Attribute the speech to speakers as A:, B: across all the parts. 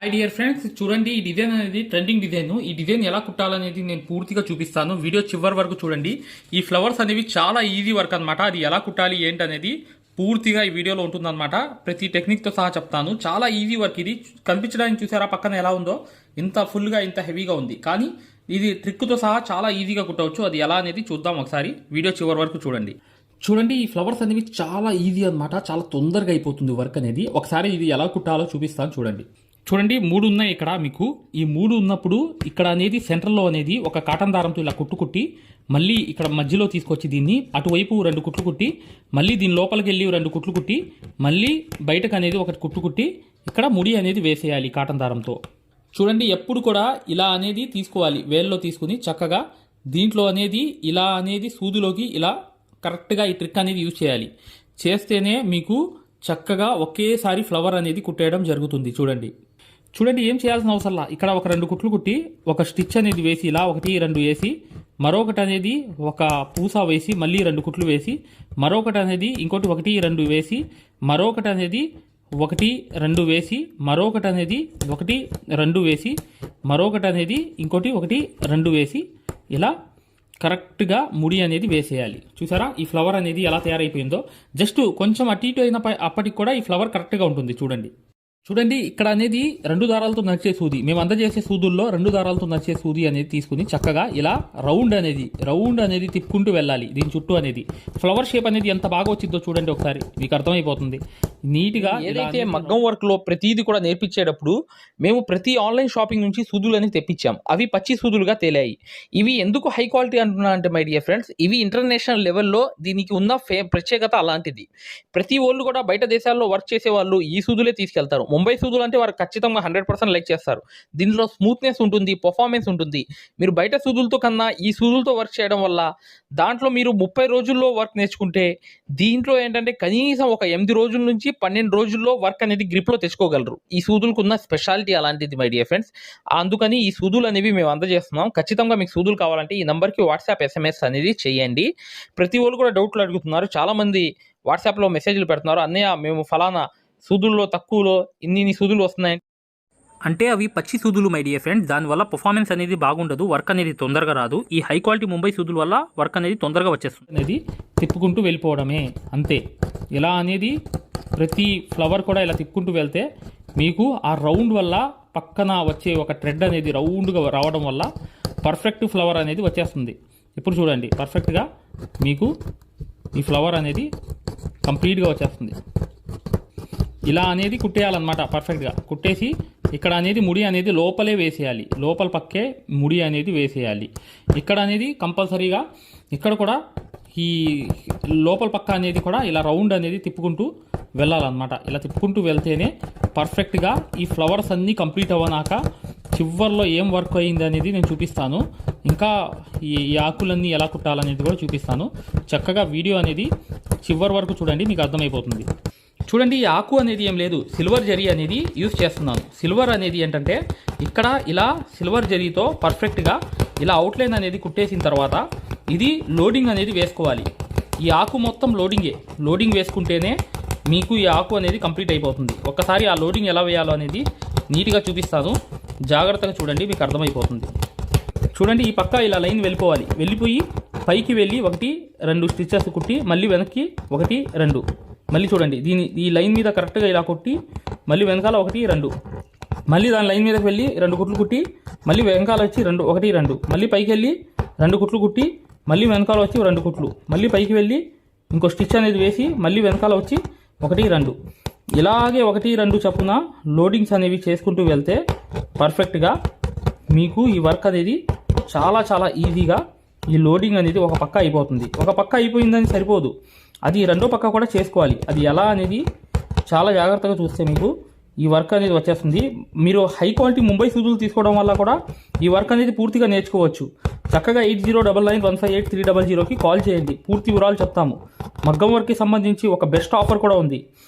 A: High dear friends, చూడండి ఈ design అనేది ట్రెండింగ్ డిజైన్. ఈ డిజైన్ ఎలా కుట్టాలనేది నేను పూర్తిగా చూపిస్తాను. వీడియో చివరి వరకు చూడండి. ఈ ఫ్లవర్స్ అనేవి చాలా ఈజీ వర్క్ అనమాట. అది ఎలా కుట్టాలి ఏంటి అనేది పూర్తిగా ఈ వీడియోలో ఉంటుందన్నమాట. ప్రతి టెక్నిక్ తో సహా చెప్తాను. చాలా ఈజీ వర్క్ ఇది. కనిపించడానికి చూసారా పక్కన ఎలా ఉందో, ఇంత ఫుల్గా ఇంత హెవీగా ఉంది. కానీ ఇది ట్రిక్ తో సహా చాలా ఈజీగా కుట్టవచ్చు. అది ఎలా అనేది చూద్దాం ఒకసారి. వీడియో చివరి వరకు చూడండి. చూడండి ఈ ఫ్లవర్స్ అనేవి చాలా ఈజీ అనమాట. చాలా తొందరగా అయిపోతుంది వర్క్ అనేది. ఒకసారి ఇది ఎలా కుట్టాలో చూపిస్తాను చూడండి. చూడండి 3 ఉన్నాయి ఇక్కడ మీకు. ఈ 3 ఉన్నప్పుడు ఇక్కడ అనేది సెంటర్లో అనేది ఒక కాటన్ దారంతో ఇలా కుట్టి మళ్ళీ ఇక్కడ మధ్యలో తీసుకొచ్చి దీన్ని అటువైపు 2 కుట్లు కుట్టి మళ్ళీ దీని లోపలికి వెళ్ళి 2 కుట్లు కుట్టి మళ్ళీ బయటకు అనేది ఒకటి కుట్టి ఇక్కడ ముడి అనేది వేసేయాలి కాటన్ దారంతో. చూడండి ఎప్పుడు కూడా ఇలా అనేది తీసుకోవాలి. వేల్లో తీసుకుని చక్కగా దీంట్లో అనేది ఇలా అనేది సూదిలోకి ఇలా కరెక్ట్గా ఈ ట్రిక్ అనేది యూజ్ చేయాలి. చేస్తేనే మీకు చక్కగా ఒకేసారి ఫ్లవర్ అనేది కుట్టేయడం జరుగుతుంది. చూడండి ఏం చేయాల్సిన అవసరంలా. ఇక్కడ ఒక 2 కుట్లు కుట్టి ఒక స్టిచ్ అనేది వేసి ఇలా 1 2 వేసి మరొకటి అనేది ఒక పూస వేసి మళ్ళీ 2 కుట్లు వేసి మరొకటి అనేది ఇంకోటి 1 2 వేసి మరొకటి అనేది 1 2 వేసి మరొకటి అనేది 1 2 వేసి మరొకటి అనేది ఇంకోటి 1 2 వేసి ఇలా కరెక్ట్గా ముడి అనేది వేసేయాలి. చూసారా ఈ ఫ్లవర్ అనేది ఎలా తయారైపోయిందో. జస్ట్ కొంచెం అటు ఇటు అయిన అప్పటికి కూడా ఈ ఫ్లవర్ కరెక్ట్గా ఉంటుంది. చూడండి ఇక్కడ అనేది 2 దారాలతో నడిచే సూది, మేము అందజేసే సూదుల్లో 2 దారాలతో నడిచే సూది అనేది తీసుకుని చక్కగా ఇలా రౌండ్ అనేది తిప్పుకుంటూ వెళ్ళాలి. దీని చుట్టూ అనేది ఫ్లవర్ షేప్ అనేది ఎంత బాగా వచ్చిందో చూడండి ఒకసారి, మీకు అర్థమైపోతుంది నీట్గా.
B: ఏదైతే మగ్గం వర్క్ లో ప్రతిదీ కూడా నేర్పించేటప్పుడు మేము ప్రతి ఆన్లైన్ షాపింగ్ నుంచి సూదులు అనేది తెప్పించాం. అవి పచ్చి సూదులుగా తేలాయి. ఇవి ఎందుకు హై క్వాలిటీ అంటున్నా అంటే మై డియర్ ఫ్రెండ్స్, ఇవి ఇంటర్నేషనల్ లెవెల్లో దీనికి ఉన్న ప్రత్యేకత అలాంటిది. ప్రతి వాళ్ళు కూడా బయట దేశాల్లో వర్క్ చేసే వాళ్ళు ఈ సూదులే తీసుకెళ్తారు. ముంబై సూదులు అంటే వారు ఖచ్చితంగా 100% లైక్ చేస్తారు. దీనిలో స్మూత్నెస్ ఉంటుంది, పర్ఫార్మెన్స్ ఉంటుంది. మీరు బయట సూదులతో కన్నా ఈ సూదులతో వర్క్ చేయడం వల్ల దాంట్లో మీరు 30 రోజుల్లో వర్క్ నేర్చుకుంటే దీంట్లో ఏంటంటే కనీసం ఒక 8 రోజుల నుంచి 12 రోజుల్లో వర్క్ అనేది గ్రిప్లో తెచ్చుకోగలరు. ఈ సూదులకు ఉన్న స్పెషాలిటీ అలాంటిది మై డియర్ ఫ్రెండ్స్. అందుకని ఈ సూదులు అనేవి మేము అందజేస్తున్నాం. ఖచ్చితంగా మీకు సూదులు కావాలంటే ఈ నెంబర్కి వాట్సాప్ SMS అనేది చేయండి. ప్రతి వాళ్ళు కూడా డౌట్లు అడుగుతున్నారు. చాలామంది వాట్సాప్లో మెసేజ్లు పెడుతున్నారు, అన్నయ్య మేము ఫలానా సూదుల్లో తక్కువలో ఇన్ని సూదులు వస్తున్నాయి
A: అంటే అవి పచ్చి సూదులు మై డియర్ ఫ్రెండ్స్. దానివల్ల పర్ఫార్మెన్స్ అనేది బాగుండదు, వర్క్ అనేది తొందరగా రాదు. ఈ హై క్వాలిటీ ముంబై సూదుల వల్ల వర్క్ అనేది తొందరగా వచ్చేస్తుంది. అనేది తిప్పుకుంటూ వెళ్ళిపోవడమే అంతే. ఇలా అనేది ప్రతి ఫ్లవర్ కూడా ఇలా తిప్పుకుంటూ వెళ్తే మీకు ఆ రౌండ్ వల్ల పక్కన వచ్చే ఒక థ్రెడ్ అనేది రౌండ్గా రావడం వల్ల పర్ఫెక్ట్ ఫ్లవర్ అనేది వచ్చేస్తుంది. ఇప్పుడు చూడండి పర్ఫెక్ట్గా మీకు ఈ ఫ్లవర్ అనేది కంప్లీట్గా వచ్చేస్తుంది. ఇలా అనేది కుట్టేయాలన్నమాట. పర్ఫెక్ట్గా కుట్టేసి ఇక్కడ అనేది ముడి అనేది లోపలే వేసేయాలి. లోపల పక్కే ముడి అనేది వేసేయాలి. ఇక్కడ అనేది కంపల్సరీగా ఇక్కడ కూడా ఈ లోపల పక్క అనేది కూడా ఇలా రౌండ్ అనేది తిప్పుకుంటూ వెళ్ళాలన్నమాట. ఇలా తిప్పుకుంటూ వెళ్తేనే పర్ఫెక్ట్గా ఈ ఫ్లవర్స్ అన్నీ కంప్లీట్ అవ్వనాక చివర్లో ఏం వర్క్ అయ్యింది అనేది నేను చూపిస్తాను. ఇంకా ఈ ఆకులన్నీ ఎలా కుట్టాలనేది కూడా చూపిస్తాను. చక్కగా వీడియో అనేది చివరి వరకు చూడండి, మీకు అర్థమైపోతుంది. చూడండి ఈ ఆకు అనేది ఏం లేదు, సిల్వర్ జరీ అనేది యూజ్ చేస్తున్నాను. సిల్వర్ అనేది ఏంటంటే ఇక్కడ ఇలా సిల్వర్ జరీతో పర్ఫెక్ట్గా ఇలా అవుట్లైన్ అనేది కుట్టేసిన తర్వాత ఇది లోడింగ్ అనేది వేసుకోవాలి. ఈ ఆకు మొత్తం లోడింగ్ వేసుకుంటేనే మీకు ఈ ఆకు అనేది కంప్లీట్ అయిపోతుంది. ఒక్కసారి ఆ లోడింగ్ ఎలా వేయాలో అనేది నీట్గా చూపిస్తాను. జాగ్రత్తగా చూడండి, మీకు అర్థమైపోతుంది. చూడండి ఈ పక్క ఇలా లైన్ వెళ్ళిపోయి పైకి వెళ్ళి 1 2 స్టిచెస్ కుట్టి మళ్ళీ వెనక్కి 1 2 మళ్ళీ చూడండి ఈ లైన్ మీద కరెక్ట్గా ఇలా కొట్టి మళ్ళీ వెనకాల 1 2 మళ్ళీ దాని లైన్ మీదకి వెళ్ళి 2 కుట్లు కుట్టి మళ్ళీ వెనకాల వచ్చి 1 2 మళ్ళీ పైకి వెళ్ళి 2 కుట్లు కుట్టి మళ్ళీ వెనకాల వచ్చి 2 కుట్లు మళ్ళీ పైకి వెళ్ళి ఇంకో స్టిచ్ అనేది వేసి మళ్ళీ వెనకాల వచ్చి 1 2 ఇలాగే 1 2 చప్పున లోడింగ్స్ అనేవి చేసుకుంటూ వెళ్తే పర్ఫెక్ట్గా మీకు ఈ వర్క్ అనేది చాలా చాలా ఈజీగా ఈ లోడింగ్ అనేది ఒక పక్క అయిపోతుంది. ఒక పక్క అయిపోయిందని సరిపోదు, అది రెండో పక్క కూడా చేసుకోవాలి. అది ఎలా అనేది చాలా జాగ్రత్తగా చూస్తే మీకు ఈ వర్క్ అనేది వచ్చేస్తుంది. మీరు హై క్వాలిటీ ముంబై సూదులు తీసుకోవడం వల్ల కూడా ఈ వర్క్ అనేది పూర్తిగా నేర్చుకోవచ్చు. చక్కగా 8099158300కి కాల్ చేయండి, పూర్తి వివరాలు చెప్తాము. మగ్గం వర్క్కి సంబంధించి ఒక బెస్ట్ ఆఫర్ కూడా ఉంది.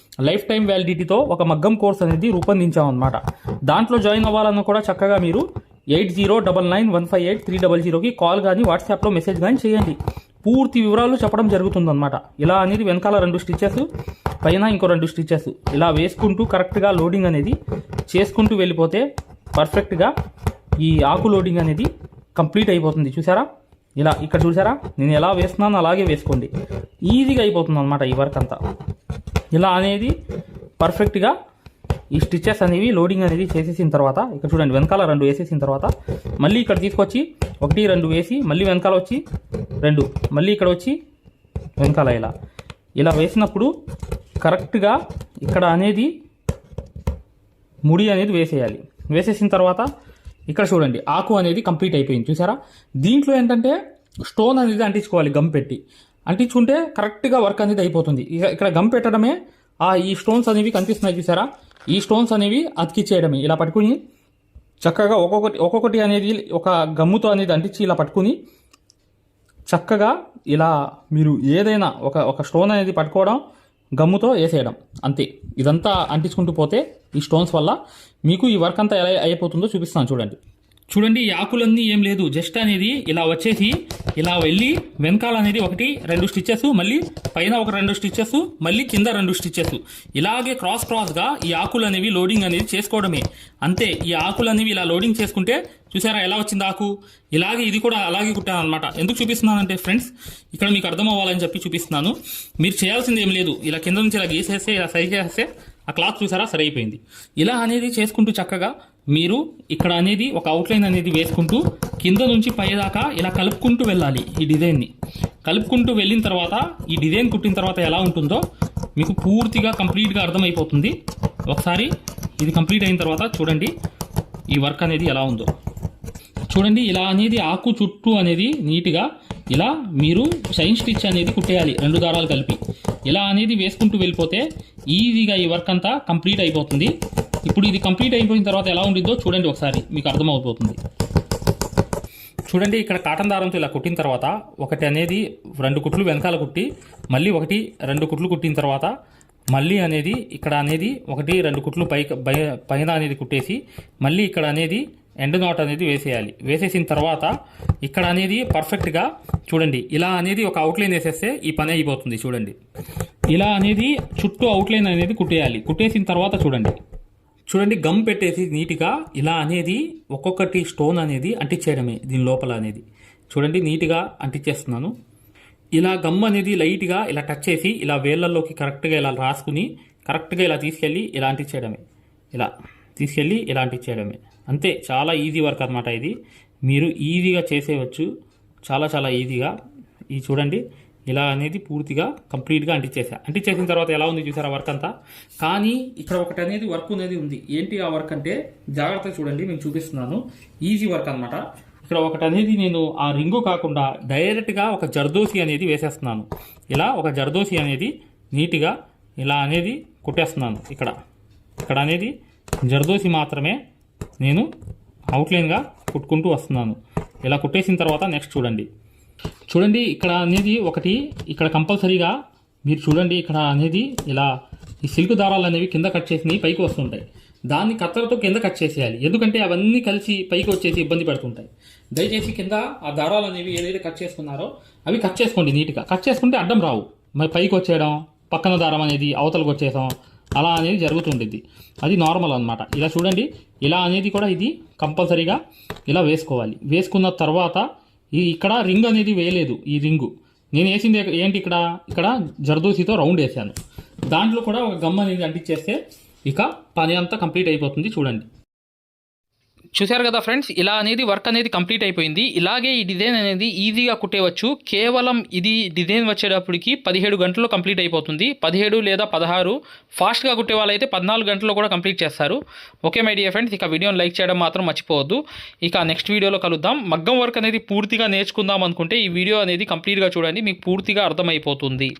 A: లైఫ్ టైం వ్యాలిడిటీతో ఒక మగ్గం కోర్స్ అనేది రూపొందించామన్నమాట. దాంట్లో జాయిన్ అవ్వాలన్నా కూడా చక్కగా మీరు 8099158300కి కాల్ కానీ వాట్సాప్లో మెసేజ్ కానీ చేయండి. పూర్తి వివరాలు చెప్పడం జరుగుతుందన్నమాట. ఇలా అనేది వెనకాల 2 స్టిచెస్, పైన ఇంకో 2 స్టిచెస్ ఇలా వేసుకుంటూ కరెక్ట్గా లోడింగ్ అనేది చేసుకుంటూ వెళ్ళిపోతే పర్ఫెక్ట్గా ఈ ఆకు లోడింగ్ అనేది కంప్లీట్ అయిపోతుంది. చూసారా, ఇలా ఇక్కడ చూసారా, నేను ఎలా వేస్తున్నానో అలాగే వేసుకోండి, ఈజీగా అయిపోతుంది అనమాట ఈ వర్క్ అంతా. ఇలా అనేది పర్ఫెక్ట్గా ఈ స్టిచెస్ అనేవి లోడింగ్ అనేది చేసేసిన తర్వాత ఇక్కడ చూడండి, వెనకాల 2 వేసేసిన తర్వాత మళ్ళీ ఇక్కడ తీసుకొచ్చి 1, 2 వేసి మళ్ళీ వెనకాల వచ్చి 2, మళ్ళీ ఇక్కడ వచ్చి వెనకాల ఇలా వేసినప్పుడు కరెక్ట్గా ఇక్కడ అనేది ముడి అనేది వేసేయాలి. వేసేసిన తర్వాత ఇక్కడ చూడండి, ఆకు అనేది కంప్లీట్ అయిపోయింది. చూసారా, దీంట్లో ఏంటంటే స్టోన్ అనేది అంటించుకోవాలి, గమ్ పెట్టి అంటించుకుంటే కరెక్ట్గా వర్క్ అనేది అయిపోతుంది. ఇక్కడ గమ్ పెట్టడమే ఈ స్టోన్స్ అనేవి కనిపిస్తున్నాయి చూసారా, ఈ స్టోన్స్ అనేవి అతికిచ్చేయడమే. ఇలా పట్టుకుని చక్కగా ఒక్కొక్కటి అనేది ఒక గమ్ముతో అనేది అంటించి ఇలా పట్టుకుని చక్కగా ఇలా మీరు ఏదైనా ఒక స్టోన్ అనేది పట్టుకోవడం, గమ్ముతో వేసేయడం, అంతే. ఇదంతా అంటించుకుంటూ పోతే ఈ స్టోన్స్ వల్ల మీకు ఈ వర్క్ అంతా ఎలా అయిపోతుందో చూపిస్తాను. చూడండి ఈ ఆకులన్నీ ఏం లేదు, జస్ట్ అనేది ఇలా వచ్చేసి ఇలా వెళ్ళి వెనకాల అనేది 1, 2 స్టిచెస్, మళ్ళీ పైన ఒక 2 స్టిచెస్, మళ్ళీ కింద 2 స్టిచెస్, ఇలాగే క్రాస్గా ఈ ఆకులు అనేవి లోడింగ్ అనేది చేసుకోవడమే, అంతే. ఈ ఆకులు అనేవి ఇలా లోడింగ్ చేసుకుంటే చూసారా ఎలా వచ్చింది ఆకు. ఇలాగే ఇది కూడా అలాగే కుట్టాను అనమాట. ఎందుకు చూపిస్తున్నానంటే ఫ్రెండ్స్, ఇక్కడ మీకు అర్థం అవ్వాలని చెప్పి చూపిస్తున్నాను. మీరు చేయాల్సింది ఏం లేదు, ఇలా కింద నుంచి ఇలా గీసేస్తే ఇలా సరి చేస్తే ఆ క్లాత్ చూసారా సరి అయిపోయింది. ఇలా అనేది చేసుకుంటూ చక్కగా మీరు ఇక్కడ అనేది ఒక అవుట్లైన్ అనేది వేసుకుంటూ కింద నుంచి పైదాకా ఇలా కలుపుకుంటూ వెళ్ళాలి. ఈ డిజైన్ని కలుపుకుంటూ వెళ్ళిన తర్వాత ఈ డిజైన్ కుట్టిన తర్వాత ఎలా ఉంటుందో మీకు పూర్తిగా కంప్లీట్గా అర్థమైపోతుంది. ఒకసారి ఇది కంప్లీట్ అయిన తర్వాత చూడండి ఈ వర్క్ అనేది ఎలా ఉందో. చూడండి ఇలా అనేది ఆకు చుట్టూ అనేది నీట్గా ఇలా మీరు చైన్ స్టిచ్ అనేది కుట్టేయాలి, 2 దారాలు కలిపి. ఇలా అనేది వేసుకుంటూ వెళ్ళిపోతే ఈజీగా ఈ వర్క్ అంతా కంప్లీట్ అయిపోతుంది. ఇప్పుడు ఇది కంప్లీట్ అయిపోయిన తర్వాత ఎలా ఉండిద్దో చూడండి, ఒకసారి మీకు అర్థమైపోతుంది. చూడండి ఇక్కడ కాటన్ దారంతో ఇలా కుట్టిన తర్వాత ఒకటి అనేది 2 కుట్లు వెనకాల కుట్టి మళ్ళీ 1, 2 కుట్లు కుట్టిన తర్వాత మళ్ళీ అనేది ఇక్కడ అనేది 1, 2 కుట్లు పైన అనేది కుట్టేసి మళ్ళీ ఇక్కడ అనేది ఎండ్ నాట్ అనేది వేసేయాలి. వేసేసిన తర్వాత ఇక్కడ అనేది పర్ఫెక్ట్గా చూడండి ఇలా అనేది ఒక అవుట్లైన్ వేసేస్తే ఈ పని అయిపోతుంది. ఇలా అనేది చుట్టూ అవుట్లైన్ అనేది కుట్టేయాలి. కుట్టేసిన తర్వాత చూడండి గమ్ పెట్టేసి నీట్గా ఇలా అనేది ఒక్కొక్కటి స్టోన్ అనేది అంటించేయడమే దీని లోపల అనేది. చూడండి నీట్గా అంటించేస్తున్నాను. ఇలా గమ్ అనేది లైట్గా ఇలా టచ్ చేసి ఇలా వేళ్ళల్లోకి కరెక్ట్గా ఇలా రాసుకుని కరెక్ట్గా ఇలా తీసుకెళ్ళి ఇలా అంటించేయడమే. ఇలా తీసుకెళ్ళి ఇలా అంటించేయడమే, అంతే. చాలా ఈజీ వర్క్ అనమాట ఇది, మీరు ఈజీగా చేసేయవచ్చు, చాలా చాలా ఈజీగా. ఇది చూడండి ఇలా అనేది పూర్తిగా కంప్లీట్గా అంటించేసిన తర్వాత ఎలా ఉంది చూసారా వర్క్ అంతా. కానీ ఇక్కడ ఒకటి అనేది వర్క్ అనేది ఉంది. ఏంటి ఆ వర్క్ అంటే జాగ్రత్తగా చూడండి, నేను చూపిస్తున్నాను. ఈజీ వర్క్ అనమాట. ఇక్కడ ఒకటి అనేది నేను ఆ రింగు కాకుండా డైరెక్ట్గా ఒక జర్దోసి అనేది వేసేస్తున్నాను. ఇలా ఒక జర్దోసి అనేది నీట్గా ఇలా అనేది కుట్టేస్తున్నాను. ఇక్కడ అనేది జర్దోసి మాత్రమే నేను అవుట్లైన్గా కుట్టుకుంటూ వస్తున్నాను. ఇలా కుట్టేసిన తర్వాత నెక్స్ట్ చూడండి ఇక్కడ అనేది ఒకటి ఇక్కడ కంపల్సరీగా మీరు చూడండి ఇక్కడ అనేది ఇలా ఈ సిల్క్ దారాలు అనేవి కింద కట్ చేసినవి పైకి వస్తుంటాయి. దాన్ని కత్తెరతో కింద కట్ చేసేయాలి, ఎందుకంటే అవన్నీ కలిసి పైకి వచ్చేసి ఇబ్బంది పడుతుంటాయి. దయచేసి కింద ఆ దారాలు అనేవి ఏదైతే కట్ చేసుకున్నారో అవి కట్ చేసుకోండి. నీట్గా కట్ చేసుకుంటే అడ్డం రావు. మరి పైకి వచ్చేయడం, పక్కన దారం అనేది అవతలకు వచ్చేసాం, అలా అనేది జరుగుతుండేది. అది నార్మల్ అనమాట. ఇలా చూడండి ఇలా అనేది కూడా ఇది కంపల్సరీగా ఇలా వేసుకోవాలి. వేసుకున్న తర్వాత ఇక్కడ రింగ్ అనేది వేయలేదు. ఈ రింగు నేను వేసింది ఏంటి, ఇక్కడ జర్దోసితో రౌండ్ వేసాను. దాంట్లో కూడా ఒక గమ్ అనేది అంటించేస్తే ఇక పని అంతా కంప్లీట్ అయిపోతుంది. చూశారు కదా ఫ్రెండ్స్, ఇలా అనేది వర్క్ అనేది కంప్లీట్ అయిపోయింది. ఇలాగే ఈ డిజైన్ అనేది ఈజీగా కుట్టేవచ్చు. కేవలం ఇది డిజైన్ వచ్చేటప్పటికి 17 గంటల్లో కంప్లీట్ అయిపోతుంది. 17 లేదా 16, ఫాస్ట్గా కుట్టే వాళ్ళైతే 14 గంటల్లో కూడా కంప్లీట్ చేస్తారు. ఓకే మై డియర్ ఫ్రెండ్స్, ఇక వీడియోని లైక్ చేయడం మాత్రం మర్చిపోవద్దు. ఇక నెక్స్ట్ వీడియోలో కలుద్దాం. మగ్గం వర్క్ అనేది పూర్తిగా నేర్చుకుందాం అనుకుంటే ఈ వీడియో అనేది కంప్లీట్గా చూడండి, మీకు పూర్తిగా అర్థమైపోతుంది.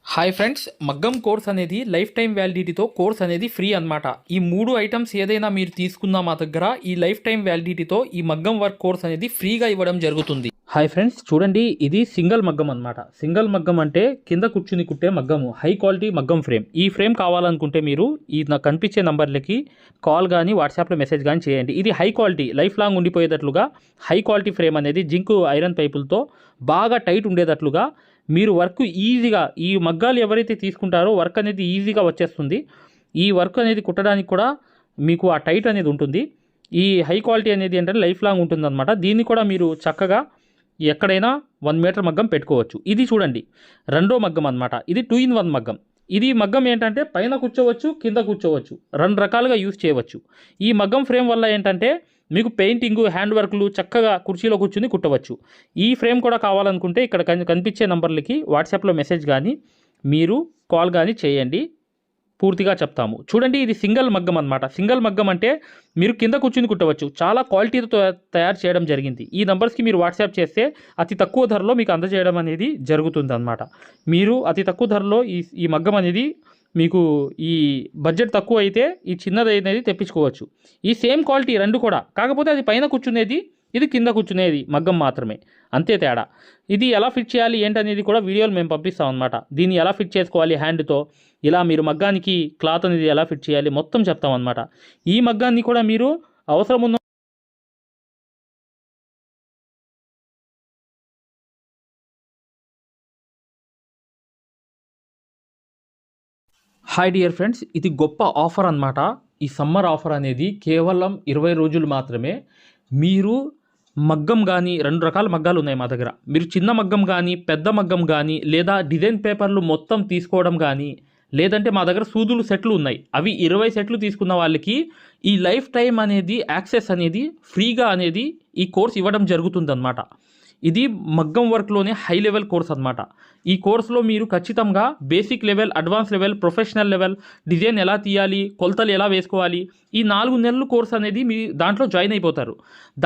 A: హాయ్ ఫ్రెండ్స్, మగ్గం కోర్స్ అనేది లైఫ్ టైం వ్యాలిడిటీతో కోర్స్ అనేది ఫ్రీ అన్నమాట. ఈ 3 ఐటమ్స్ ఏదైనా మీరు తీసుకున్నా మా దగ్గర ఈ లైఫ్ టైం వ్యాలిడిటీతో ఈ మగ్గం వర్క్ కోర్స్ అనేది ఫ్రీగా ఇవ్వడం జరుగుతుంది. హాయ్ ఫ్రెండ్స్, చూడండి, ఇది సింగిల్ మగ్గం అన్నమాట. సింగిల్ మగ్గం అంటే కింద కూర్చుని కుట్టే మగ్గము, హై క్వాలిటీ మగ్గం ఫ్రేమ్. ఈ ఫ్రేమ్ కావాలనుకుంటే మీరు ఈ నాకు కనిపించే నంబర్లకి కాల్ కానీ వాట్సాప్లో మెసేజ్ కానీ చేయండి. ఇది హై క్వాలిటీ, లైఫ్ లాంగ్ ఉండిపోయేటట్లుగా హై క్వాలిటీ ఫ్రేమ్ అనేది జింక్ ఐరన్ పైపులతో బాగా టైట్ ఉండేటట్లుగా మీరు వర్క్ ఈజీగా, ఈ మగ్గాలు ఎవరైతే తీసుకుంటారో వర్క్ అనేది ఈజీగా వచ్చేస్తుంది. ఈ వర్క్ అనేది కుట్టడానికి కూడా మీకు ఆ టైట్ అనేది ఉంటుంది. ఈ హై క్వాలిటీ అనేది ఏంటంటే లైఫ్ లాంగ్ ఉంటుందన్నమాట. దీన్ని కూడా మీరు చక్కగా ఎక్కడైనా 1 మీటర్ మగ్గం పెట్టుకోవచ్చు. ఇది చూడండి, రెండో మగ్గం అన్నమాట. ఇది 2 in 1 మగ్గం. ఇది మగ్గం ఏంటంటే పైన కూర్చోవచ్చు, కింద కూర్చోవచ్చు, 2 రకాలుగా యూజ్ చేయవచ్చు. ఈ మగ్గం ఫ్రేమ్ వల్ల ఏంటంటే మీకు పెయింటింగ్, హ్యాండ్ వర్క్లు చక్కగా కుర్చీలో కూర్చుని కుట్టవచ్చు. ఈ ఫ్రేమ్ కూడా కావాలనుకుంటే ఇక్కడ కనిపించే నంబర్లకి వాట్సాప్లో మెసేజ్ కానీ మీరు కాల్ కానీ చేయండి, పూర్తిగా చెప్తాము. చూడండి, ఇది సింగిల్ మగ్గం అన్నమాట. సింగిల్ మగ్గం అంటే మీరు కింద కూర్చుని కుట్టవచ్చు. చాలా క్వాలిటీతో తయారు చేయడం జరిగింది. ఈ నంబర్స్కి మీరు వాట్సాప్ చేస్తే అతి తక్కువ ధరలో మీకు అందజేయడం అనేది జరుగుతుంది అన్నమాట. మీరు అతి తక్కువ ధరలో ఈ మగ్గం అనేది మీకు ఈ బడ్జెట్ తక్కువ అయితే ఈ చిన్నది అనేది తెప్పించుకోవచ్చు. ఈ సేమ్ క్వాలిటీ రెండు కూడా, కాకపోతే అది పైన కూర్చునేది, ఇది కింద కూర్చునేది మగ్గం మాత్రమే, అంతే తేడా. ఇది ఎలా ఫిట్ చేయాలి ఏంటనేది కూడా వీడియోలు మేము పంపిస్తాం అన్నమాట. దీన్ని ఎలా ఫిట్ చేసుకోవాలి హ్యాండ్తో, ఇలా మీరు మగ్గానికి క్లాత్ అనేది ఎలా ఫిట్ చేయాలి మొత్తం చెప్తాం అన్నమాట. ఈ మగ్గాన్ని కూడా మీరు అవసరం ఉన్న హాయ్ డియర్ ఫ్రెండ్స్, ఇది గొప్ప ఆఫర్ అన్నమాట. ఈ సమ్మర్ ఆఫర్ అనేది కేవలం 20 రోజులు మాత్రమే. మీరు మగ్గం కానీ 2 రకాల మగ్గాలు ఉన్నాయి మా దగ్గర. మీరు చిన్న మగ్గం కానీ పెద్ద మగ్గం కానీ లేదా డిజైన్ పేపర్లు మొత్తం తీసుకోవడం కానీ, లేదంటే మా దగ్గర సూదులు సెట్లు ఉన్నాయి, అవి 20 సెట్లు తీసుకున్న వాళ్ళకి ఈ లైఫ్ టైం అనేది యాక్సెస్ అనేది ఫ్రీగా అనేది ఈ కోర్స్ ఇవ్వడం జరుగుతుందన్నమాట. ఇది మగ్గం వర్క్లోనే హై లెవెల్ కోర్స్ అన్నమాట. ఈ కోర్సులో మీరు ఖచ్చితంగా basic level, advance level, professional level, design ఎలా తీయాలి, కొలతలు ఎలా వేసుకోవాలి, ఈ 4 నెలలు కోర్స్ అనేది మీ దాంట్లో జాయిన్ అయిపోతారు.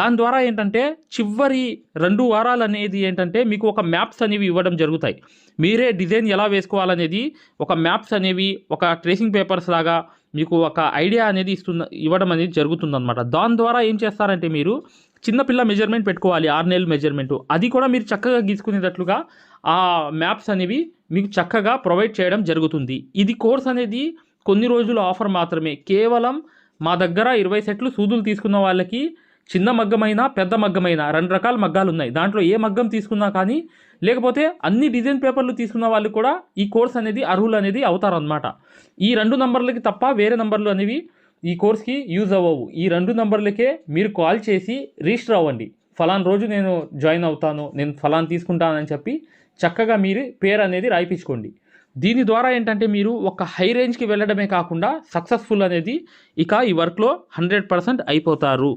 A: దాని ద్వారా ఏంటంటే చివరి 2 వారాలు అనేది ఏంటంటే మీకు ఒక మ్యాప్స్ అనేవి ఇవ్వడం జరుగుతాయి. మీరే డిజైన్ ఎలా వేసుకోవాలనేది ఒక మ్యాప్స్ అనేవి, ఒక ట్రేసింగ్ పేపర్స్ లాగా మీకు ఒక ఐడియా అనేది ఇవ్వడం అనేది జరుగుతుందన్నమాట. దాని ద్వారా ఏం చేస్తారంటే మీరు చిన్నపిల్ల మెజర్మెంట్ పెట్టుకోవాలి, 6 నెలల మెజర్మెంటు, అది కూడా మీరు చక్కగా గీసుకునేటట్లుగా ఆ మ్యాప్స్ అనేవి మీకు చక్కగా ప్రొవైడ్ చేయడం జరుగుతుంది. ఇది కోర్స్ అనేది కొన్ని రోజుల ఆఫర్ మాత్రమే. కేవలం మా దగ్గర 20 సెట్లు సూదులు తీసుకున్న వాళ్ళకి చిన్న మగ్గమైనా పెద్ద మగ్గమైనా 2 రకాల మగ్గాలు ఉన్నాయి. దాంట్లో ఏ మగ్గం తీసుకున్నా కానీ, లేకపోతే అన్ని డిజైన్ పేపర్లు తీసుకున్న వాళ్ళు కూడా ఈ కోర్స్ అనేది అర్హులు అనేది అవుతారన్నమాట. ఈ 2 నంబర్లకి తప్ప వేరే నంబర్లు అనేవి ఈ కోర్స్కి యూజ్ అవ్వవు. ఈ 2 నంబర్లకే మీరు కాల్ చేసి రిజిస్టర్ అవ్వండి. ఫలానా రోజు నేను జాయిన్ అవుతాను, నేను ఫలానా తీసుకుంటానని చెప్పి చక్కగా మీరు పేరు అనేది రాయిపించుకోండి. దీని ద్వారా ఏంటంటే మీరు ఒక హై రేంజ్కి వెళ్ళడమే కాకుండా సక్సెస్ఫుల్ అనేది ఇక ఈ వర్క్లో 100% అయిపోతారు.